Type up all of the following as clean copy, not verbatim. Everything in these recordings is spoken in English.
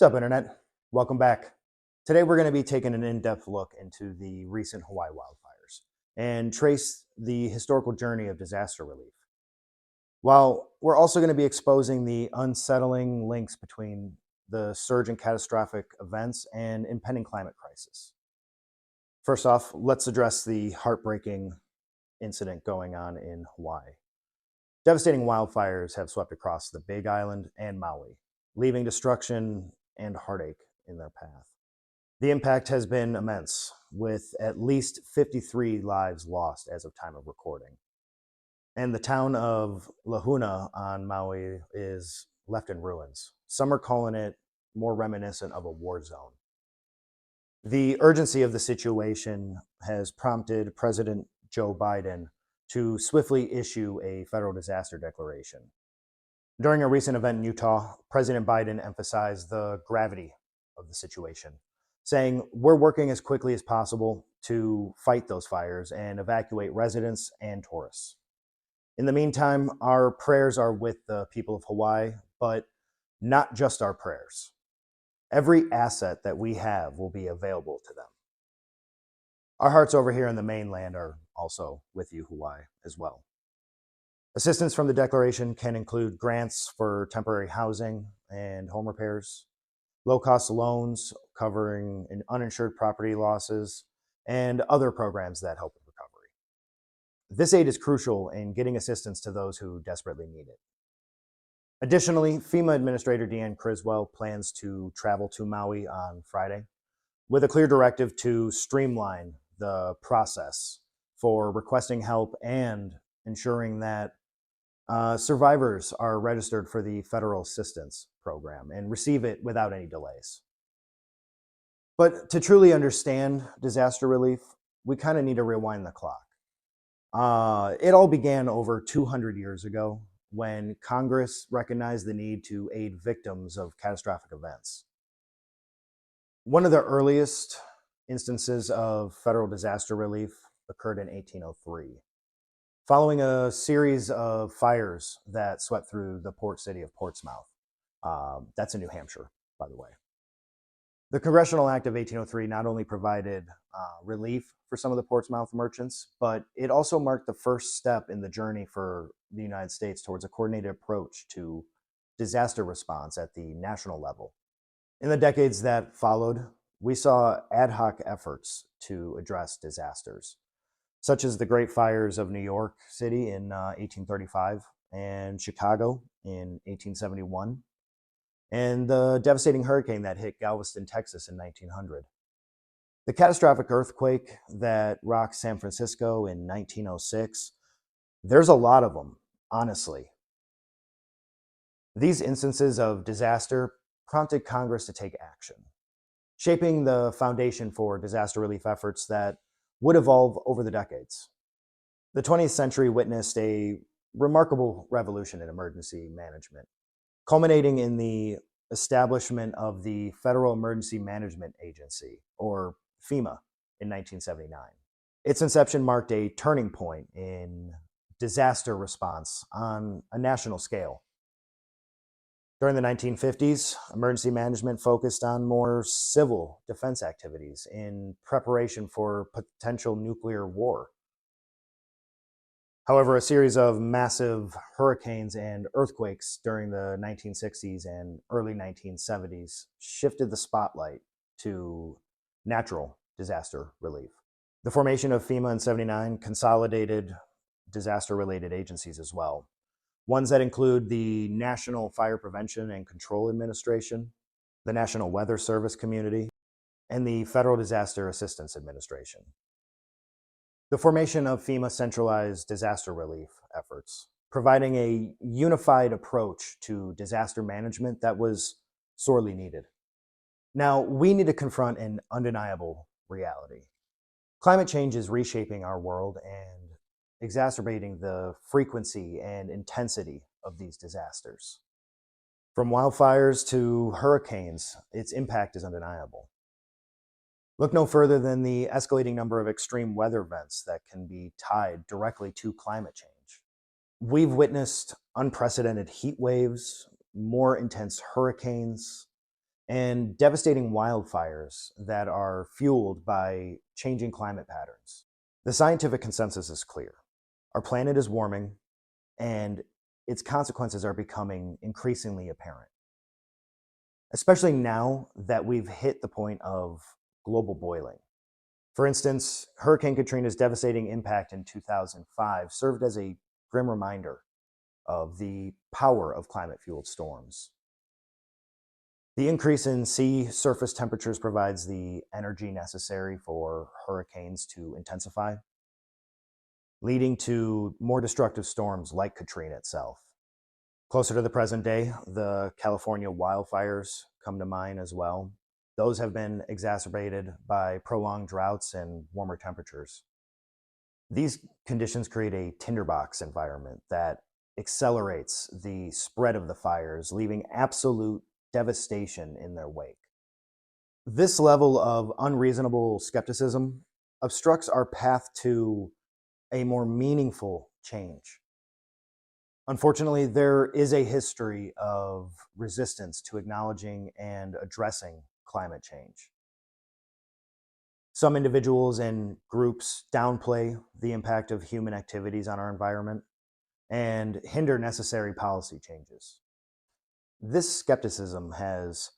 What's up, Internet? Welcome back. Today, we're going to be taking an in depth look into the recent Hawaii wildfires and trace the historical journey of disaster relief. While we're also going to be exposing the unsettling links between the surge in catastrophic events and impending climate crisis. First off, let's address the heartbreaking incident going on in Hawaii. Devastating wildfires have swept across the Big Island and Maui, leaving destruction and heartache in their path. The impact has been immense, with at least 53 lives lost as of time of recording. And the town of Lahuna on Maui is left in ruins. Some are calling it more reminiscent of a war zone. The urgency of the situation has prompted President Joe Biden to swiftly issue a federal disaster declaration. During a recent event in Utah, President Biden emphasized the gravity of the situation, saying, "We're working as quickly as possible to fight those fires and evacuate residents and tourists. In the meantime, our prayers are with the people of Hawaii, but not just our prayers. Every asset that we have will be available to them. Our hearts over here in the mainland are also with you, Hawaii, as well." Assistance from the declaration can include grants for temporary housing and home repairs, low-cost loans covering uninsured property losses, and other programs that help with recovery. This aid is crucial in getting assistance to those who desperately need it. Additionally, FEMA Administrator Deanne Criswell plans to travel to Maui on Friday with a clear directive to streamline the process for requesting help and ensuring that survivors are registered for the federal assistance program and receive it without any delays. But to truly understand disaster relief, we kind of need to rewind the clock. It all began over 200 years ago when Congress recognized the need to aid victims of catastrophic events. One of the earliest instances of federal disaster relief occurred in 1803. Following a series of fires that swept through the port city of Portsmouth. That's in New Hampshire, by the way. The Congressional Act of 1803 not only provided relief for some of the Portsmouth merchants, but it also marked the first step in the journey for the United States towards a coordinated approach to disaster response at the national level. In the decades that followed, we saw ad hoc efforts to address disasters, such as the Great Fires of New York City in 1835 and Chicago in 1871, and the devastating hurricane that hit Galveston, Texas in 1900. The catastrophic earthquake that rocked San Francisco in 1906, there's a lot of them, honestly. These instances of disaster prompted Congress to take action, shaping the foundation for disaster relief efforts that would evolve over the decades. The 20th century witnessed a remarkable revolution in emergency management, culminating in the establishment of the Federal Emergency Management Agency, or FEMA, in 1979. Its inception marked a turning point in disaster response on a national scale. During the 1950s, emergency management focused on more civil defense activities in preparation for potential nuclear war. However, a series of massive hurricanes and earthquakes during the 1960s and early 1970s shifted the spotlight to natural disaster relief. The formation of FEMA in '79 consolidated disaster-related agencies as well. Ones that include the National Fire Prevention and Control Administration, the National Weather Service Community, and the Federal Disaster Assistance Administration. The formation of FEMA centralized disaster relief efforts, providing a unified approach to disaster management that was sorely needed. Now, we need to confront an undeniable reality. Climate change is reshaping our world and exacerbating the frequency and intensity of these disasters. From wildfires to hurricanes, its impact is undeniable. Look no further than the escalating number of extreme weather events that can be tied directly to climate change. We've witnessed unprecedented heat waves, more intense hurricanes, and devastating wildfires that are fueled by changing climate patterns. The scientific consensus is clear. Our planet is warming, and its consequences are becoming increasingly apparent, especially now that we've hit the point of global boiling. For instance, Hurricane Katrina's devastating impact in 2005 served as a grim reminder of the power of climate-fueled storms. The increase in sea surface temperatures provides the energy necessary for hurricanes to intensify, leading to more destructive storms like Katrina itself. Closer to the present day, the California wildfires come to mind as well. Those have been exacerbated by prolonged droughts and warmer temperatures. These conditions create a tinderbox environment that accelerates the spread of the fires, leaving absolute devastation in their wake. This level of unreasonable skepticism obstructs our path to a more meaningful change. Unfortunately, there is a history of resistance to acknowledging and addressing climate change. Some individuals and groups downplay the impact of human activities on our environment and hinder necessary policy changes. This skepticism has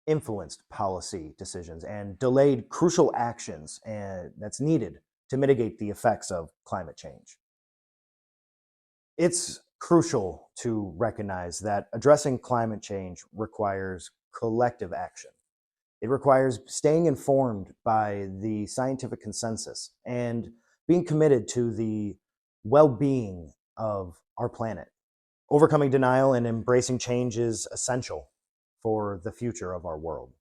influenced policy decisions and delayed crucial actions that's needed to mitigate the effects of climate change. It's crucial to recognize that addressing climate change requires collective action. It requires staying informed by the scientific consensus and being committed to the well-being of our planet. Overcoming denial and embracing change is essential for the future of our world.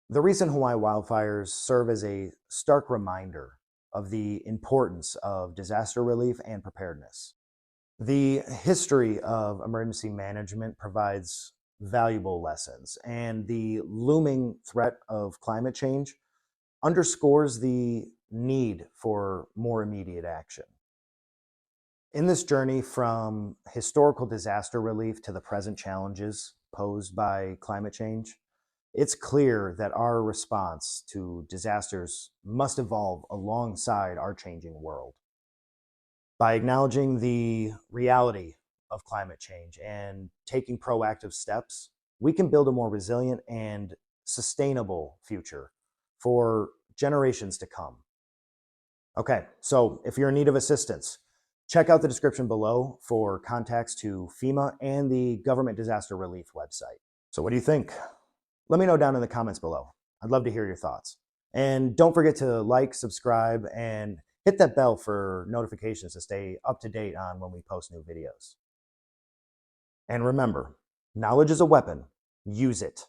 The recent Hawaii wildfires serve as a stark reminder of the importance of disaster relief and preparedness. The history of emergency management provides valuable lessons, and the looming threat of climate change underscores the need for more immediate action. In this journey from historical disaster relief to the present challenges posed by climate change, it's clear that our response to disasters must evolve alongside our changing world. By acknowledging the reality of climate change and taking proactive steps, we can build a more resilient and sustainable future for generations to come. Okay, so if you're in need of assistance, check out the description below for contacts to FEMA and the Government Disaster Relief website. So what do you think? Let me know down in the comments below. I'd love to hear your thoughts. And don't forget to like, subscribe, and hit that bell for notifications to stay up to date on when we post new videos. And remember, knowledge is a weapon. Use it.